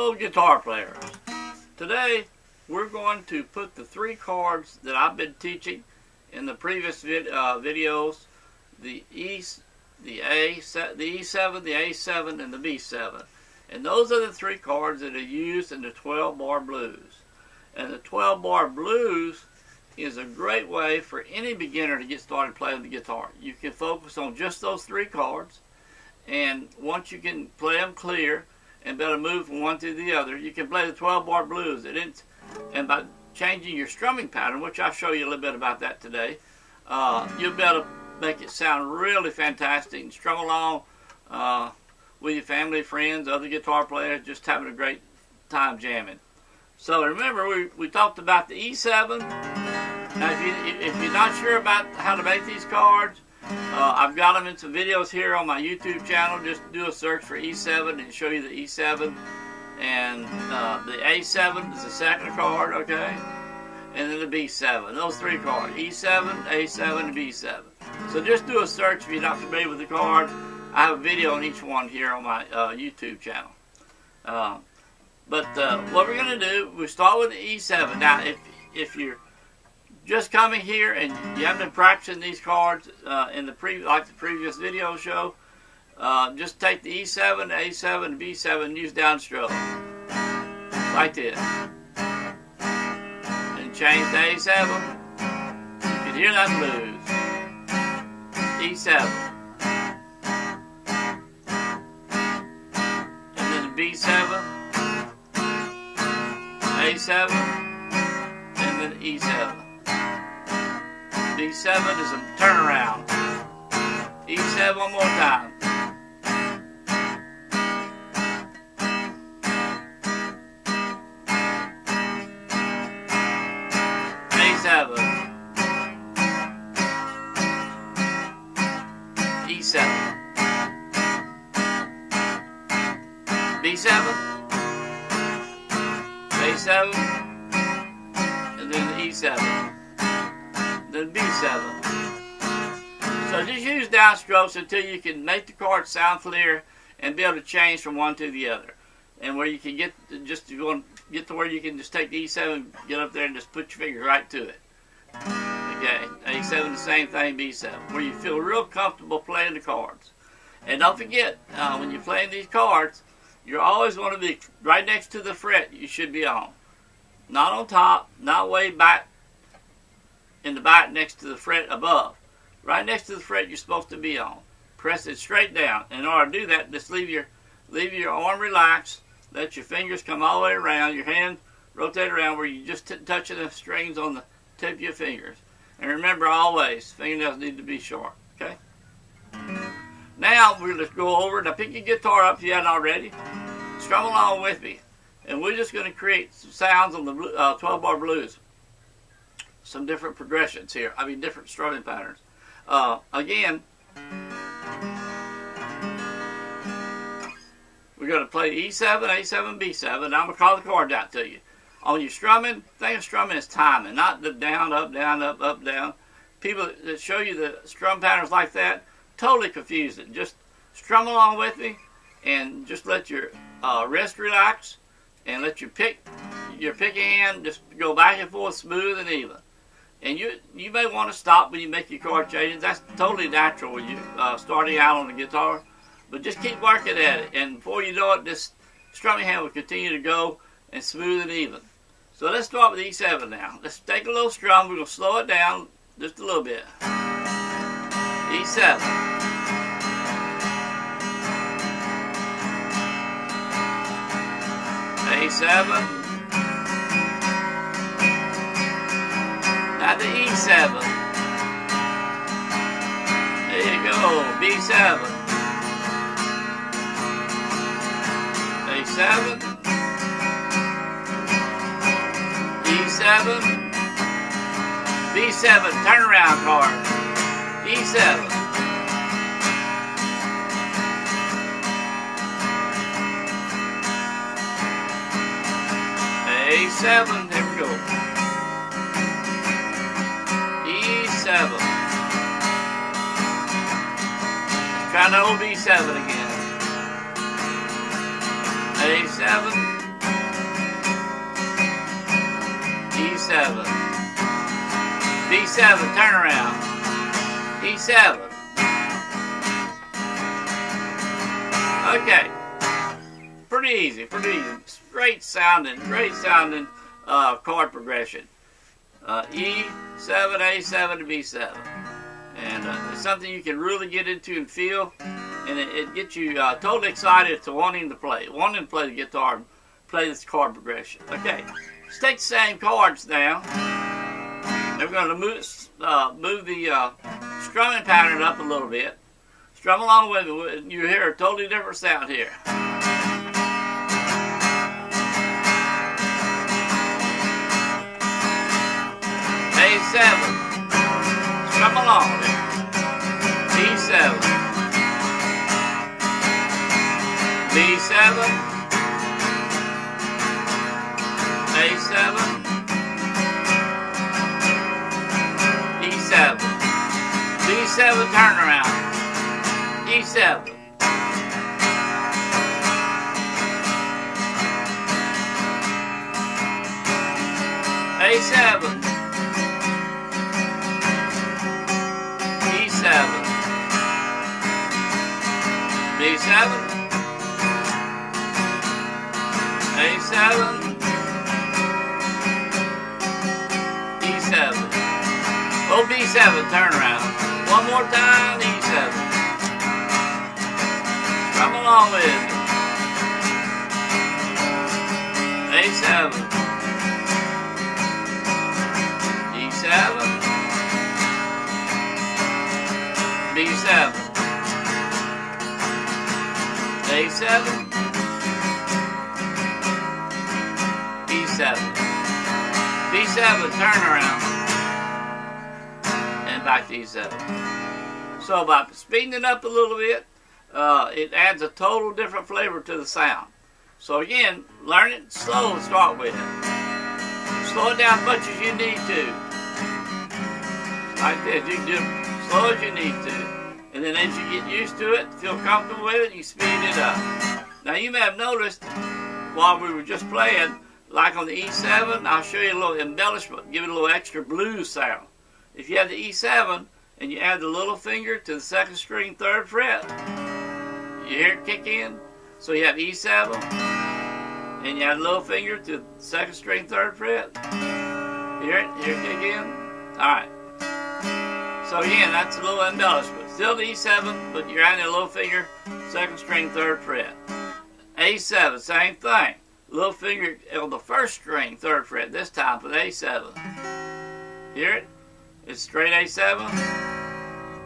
Hello guitar players. Today we're going to put the three chords that I've been teaching in the previous videos, the E7, the A7, and the B7. And those are the three chords that are used in the 12-bar blues. And the 12-bar blues is a great way for any beginner to get started playing the guitar. You can focus on just those three chords, and once you can play them clear and be able to move from one to the other, you can play the 12-bar blues. And by changing your strumming pattern, which I'll show you a little bit about that today, you'll be able to make it sound really fantastic and strum along with your family, friends, other guitar players, just having a great time jamming. So remember, we talked about the E7. Now, if you're not sure about how to make these chords, I've got them in some videos here on my YouTube channel. Just do a search for E7 and show you the E7. And the A7 is the second chord, okay? And then the B7. Those three chords, E7, A7, and B7. So just do a search if you're not familiar with the chords. I have a video on each one here on my YouTube channel. But what we're going to do, we start with the E7. Now, if you're just coming here and you haven't been practicing these chords in the previous video show, just take the E7, the A7, and B7 and use downstroke like this, and change to A7. You can hear that blues. E7, and then the B7, A7, and then the E7. B7 is a turnaround. E7 one more time. A7. E7. B7. A7. And then the E7. Then B7. So just use downstrokes until you can make the chord sound clear and be able to change from one to the other. And where you can get to where you can just take the E7, get up there and just put your finger right to it. Okay, A7 the same thing, B7, where you feel real comfortable playing the chords. And don't forget, when you're playing these chords, you always want to be right next to the fret you should be on. Not on top, not way back in the back next to the fret above. Right next to the fret you're supposed to be on. Press it straight down. In order to do that, just leave your arm relaxed. Let your fingers come all the way around. Your hand rotate around where you just touching the strings on the tip of your fingers. And remember always, fingernails need to be sharp. Okay? Now we're just go over. Now pick your guitar up if you haven't already. Strum along with me. And we're just going to create some sounds on the 12-bar blues. Some different progressions here. Different strumming patterns. Again, we're going to play E7, A7, B7. I'm going to call the chords out to you. On your strumming, think of strumming as timing, not the down, up, down, up, up, down. People that show you the strum patterns like that, totally confuse it. Just strum along with me and just let your wrist relax and let your picking hand just go back and forth smooth and even. And you may want to stop when you make your chord changes. That's totally natural when you're starting out on the guitar. But just keep working at it. And before you know it, this strumming hand will continue to go and smooth and even. So let's start with E7 now. Let's take a little strum. We're going to slow it down just a little bit. E7. A7. Now the E7. There you go. B7. A7. E7. B7. Turnaround chord. E7. A7. There we go. E7. Let's try that old B7 again. A7. E7, B7, turn around, E7. Okay, pretty easy, great sounding chord progression. E7, A7 to B7. And it's something you can really get into and feel, and it gets you totally excited to wanting to play the guitar, play this chord progression. Okay, let's take the same chords now, and we're going to move the strumming pattern up a little bit. Strum along with it. You hear a totally different sound here. A7. Strum along with it. B7. B7. A7. E7. B7, turn around. E7. A7. E7. B7. A7. E7. Oh, B7, turn around. One more time, E7. Come along with it. A7. E7. B7. A7. E7. B7, turn around. And back to E7. So by speeding it up a little bit, it adds a total different flavor to the sound. So again, learn it slow to start with. Slow it down as much as you need to. Like this, you can do it as slow as you need to. And then as you get used to it, feel comfortable with it, you speed it up. Now you may have noticed while we were just playing, like on the E7, I'll show you a little embellishment, give it a little extra blues sound. If you have the E7 and you add the little finger to the second string, third fret, you hear it kick in? So you have E7, and you add a little finger to the second string, third fret. Hear it? Hear it kick in? Alright. So again, that's a little embellishment. Still the E7, but you're adding a little finger, second string, third fret. A7, same thing. Little finger on the first string, third fret, this time for the A7. Hear it? It's straight A7,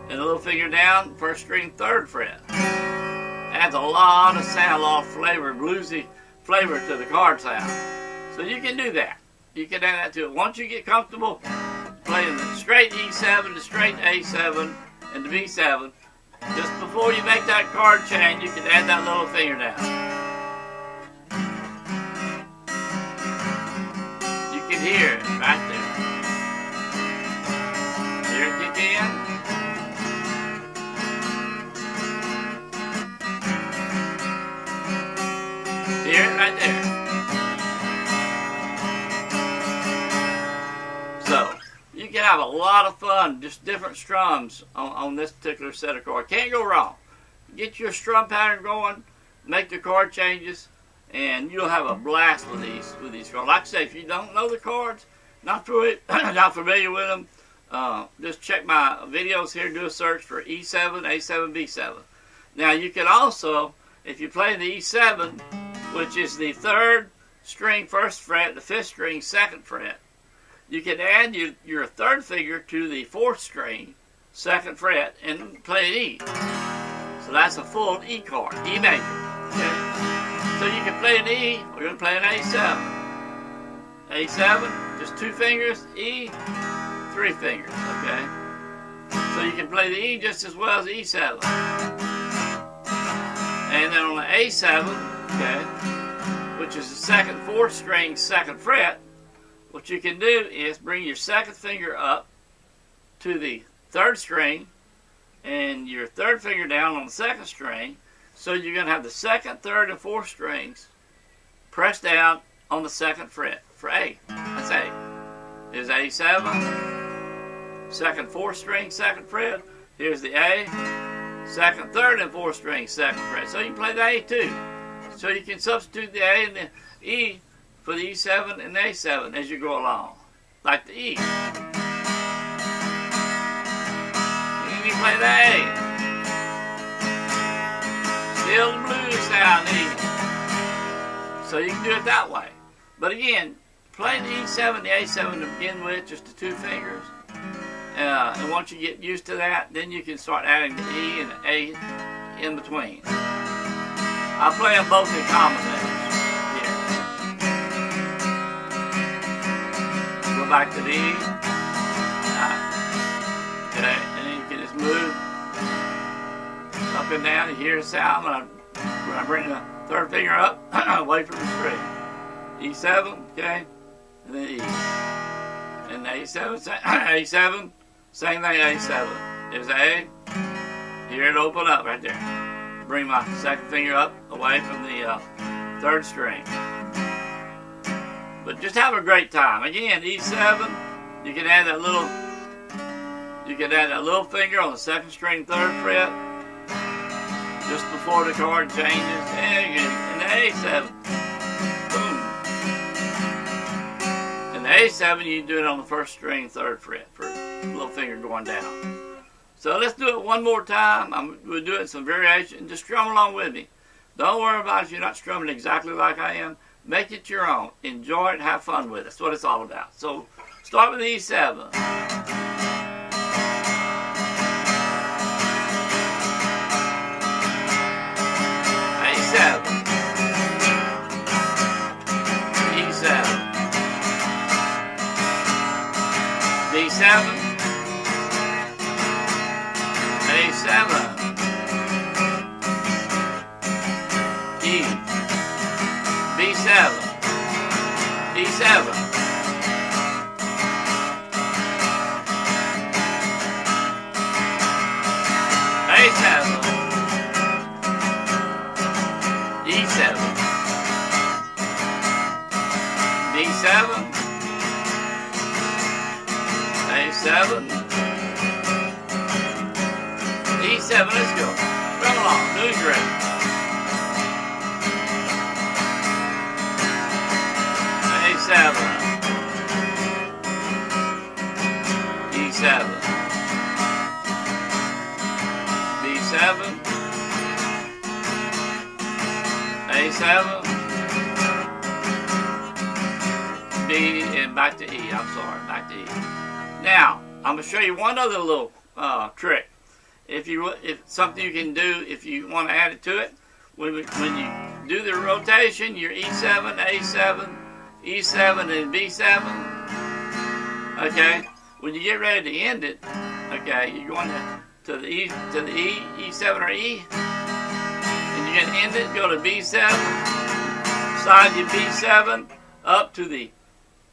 and a little finger down, first string, third fret. Adds a lot of sound, a lot of flavor, bluesy flavor to the chord sound. So you can do that. You can add that to it. Once you get comfortable playing the straight E7, the straight A7, and the B7, just before you make that chord change, you can add that little finger down. You can hear it right there. Hear it kick in? Hear it right there. So, you can have a lot of fun, just different strums on this particular set of chords. Can't go wrong. Get your strum pattern going, make the chord changes, and you'll have a blast with these chords. Like I say, if you don't know the chords, not familiar with them, just check my videos here, do a search for E7, A7, B7. Now you can also, if you play the E7, which is the third string, first fret, the fifth string, second fret, you can add your third finger to the fourth string, second fret, and play an E. So that's a full E chord, E major. Okay? So you can play an E, we're going to play an A7. A7, just two fingers, E, three fingers, okay? So you can play the E just as well as the E7. And then on the A7, okay, which is the second, fourth string, second fret, what you can do is bring your second finger up to the third string and your third finger down on the second string. So you're going to have the second, third, and fourth strings pressed down on the second fret for A. That's A. is A7, second, fourth string, second fret. Here's the A, second, third, and fourth string, second fret. So you can play the A too. So you can substitute the A and the E for the E7 and the A7 as you go along, like the E. And you play the A. Still the blues sound E. So you can do it that way. But again, play the E7, the A7 to begin with, just the two fingers. And once you get used to that, then you can start adding the E and the A in between. I play them both in combination. Here. Go back to the E. Okay, and then you can just move up and down. You hear the sound when I bring the third finger up, away from the string. E7, okay, and then E. And the A7, A7, same thing, A7. There's A. Hear it open up right there. Bring my second finger up away from the third string. But just have a great time. Again, E7, you can add that little finger on the second string, third fret, just before the chord changes, and the A7. Boom. And the A7, you do it on the first string, third fret, for the little finger going down. So let's do it one more time. We'll do it in some variation. Just strum along with me. Don't worry about it if you're not strumming exactly like I am. Make it your own. Enjoy it. Have fun with it. That's what it's all about. So start with the E7. A7. E7. D7. A7, E, B7, D7, A7, E7, D7, A7, E7, let's go. Run along, doing great. A7, E7, B7, A7, B, and back to E. I'm sorry, back to E. Now, I'm going to show you one other little trick. If something you can do, if you want to add it to it, when you do the rotation, your E7, A7, E7, and B7, okay, when you get ready to end it, okay, you're going to the E, E7 or E, and you're going to end it, go to B7, slide your B7 up to the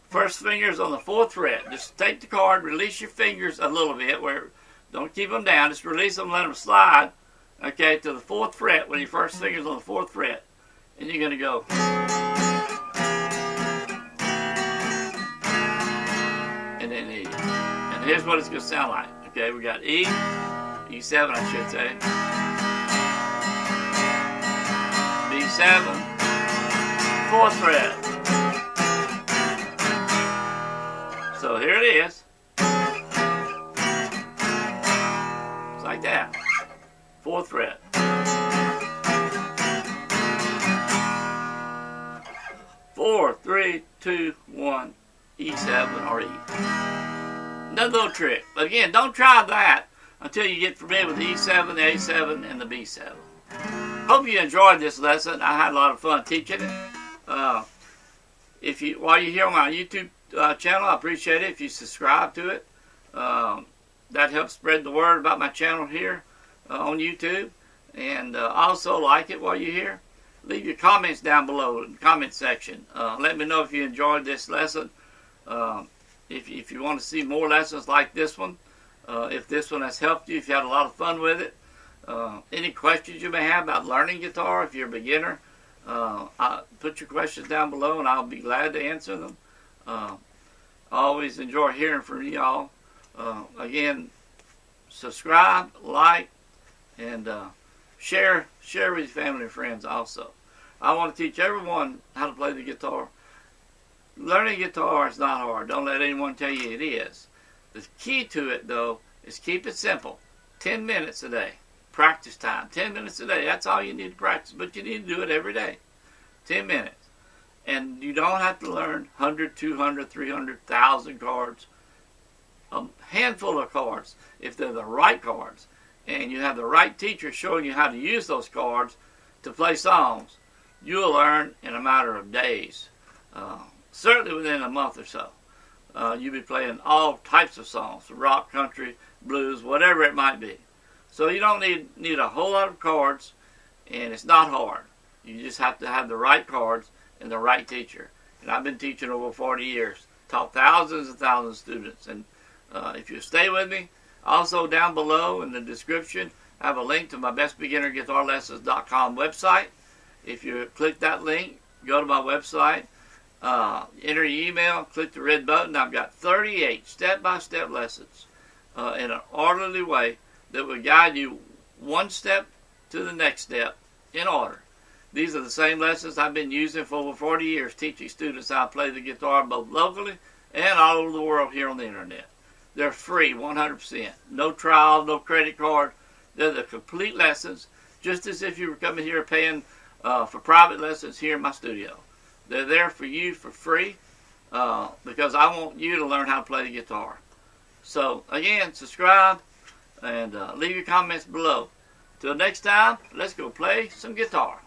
first fingers on the fourth fret. Just take the card, release your fingers a little bit, don't keep them down, just release them, let them slide, okay, to the fourth fret with your first fingers on the fourth fret. And you're going to go. And then E. And here's what it's going to sound like. Okay, we got E, E7 I should say, B7, fourth fret. So here it is. Like that. Fourth fret. Four, 3, 2, 1, E7 or E. Another little trick. But again, don't try that until you get familiar with the E7, the A7, and the B7. Hope you enjoyed this lesson. I had a lot of fun teaching it. While you're here on my YouTube channel, I appreciate it if you subscribe to it. That helps spread the word about my channel here on YouTube. And also like it while you're here. Leave your comments down below in the comment section. Let me know if you enjoyed this lesson. If you want to see more lessons like this one, if this one has helped you, if you had a lot of fun with it, any questions you may have about learning guitar, if you're a beginner, put your questions down below and I'll be glad to answer them. always enjoy hearing from y'all. Again, subscribe, like, and share with your family and friends also. I want to teach everyone how to play the guitar. Learning guitar is not hard. Don't let anyone tell you it is. The key to it, though, is keep it simple. 10 minutes a day. Practice time. 10 minutes a day. That's all you need to practice. But you need to do it every day. 10 minutes. And you don't have to learn 100, 200, 300,000 cards. A handful of cards, if they're the right cards. And you have the right teacher showing you how to use those cards to play songs, you'll learn in a matter of days. Certainly within a month or so. You'll be playing all types of songs, rock, country, blues, whatever it might be. So you don't need a whole lot of cards, and it's not hard. You just have to have the right cards and the right teacher. And I've been teaching over 40 years, taught thousands and thousands of students. And if you stay with me, also down below in the description, I have a link to my bestbeginnerguitarlessons.com website. If you click that link, go to my website, enter your email, click the red button. I've got 38 step-by-step lessons in an orderly way that will guide you one step to the next step in order. These are the same lessons I've been using for over 40 years, teaching students how to play the guitar both locally and all over the world here on the internet. They're free, 100%. No trial, no credit card. They're the complete lessons, just as if you were coming here paying for private lessons here in my studio. They're there for you for free because I want you to learn how to play the guitar. So, again, subscribe and leave your comments below. Till next time, let's go play some guitar.